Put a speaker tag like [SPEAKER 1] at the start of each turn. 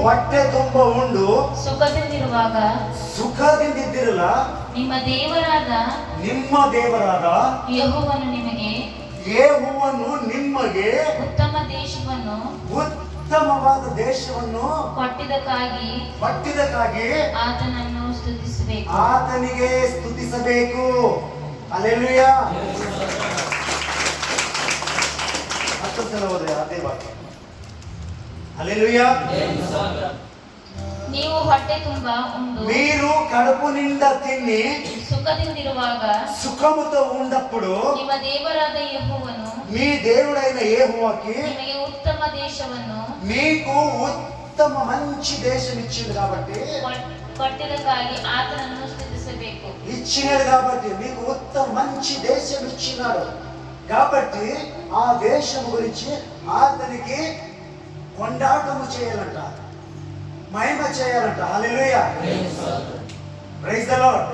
[SPEAKER 1] ಹೊಟ್ಟೆ ತುಂಬ ಉಂಡು
[SPEAKER 2] ಸುಖದಿಂದಿರುವಾಗ
[SPEAKER 1] ನಿಮ್ಮ ದೇವರಾದ
[SPEAKER 2] ಯೆಹೋವನು
[SPEAKER 1] ನಿಮಗೆ ಉತ್ತಮವಾದ ದೇಶವನ್ನು ಕೊಟ್ಟಿದ್ದಕ್ಕಾಗಿ ಆತನಿಗೆ ಸ್ತುತಿಸಬೇಕು. ಹಲ್ಲೆಲೂಯಾ. ಮತ್ತೊಂದು ಸಲ ಹೋದ್ರೆ ಅದೇ ವಾಕ್ಯ. ಹಲ್ಲೆಲೂಯಾ.
[SPEAKER 2] ನೀವು ಹೊಟ್ಟೆ ತುಂಬ ಉಂಡು
[SPEAKER 1] మీరు కడుపు నిండా తిని
[SPEAKER 2] సుఖದಿಂದಿರುವಾಗ
[SPEAKER 1] సుఖముతో ఉన్నప్పుడు
[SPEAKER 2] ನಿಮ್ಮ ದೇವರಾದ ಯೆಹೋವನು
[SPEAKER 1] మీ దేవుడైన యెహోవాకి
[SPEAKER 2] ನಿಮಗೆ ಉತ್ತಮ ದೇಶವನ್ನು
[SPEAKER 1] మీకు ఉత్తమ మంచి దేశం ఇచ్చింది కాబట్టి
[SPEAKER 2] కొట్టిదక్ಕಾಗಿ ఆతనನ್ನು స్తుతిಸಬೇಕು.
[SPEAKER 1] ఇచ్చినాడు కాబట్టి మీకు ఉత్తమ మంచి దేశం ఇచ్చినాడు కాబట్టి ఆ దేశం గురించి ఆతనికి కొండాటము చేయాలంట, మహిమ చేయాలంట. హల్లెలూయా. Praise the lord.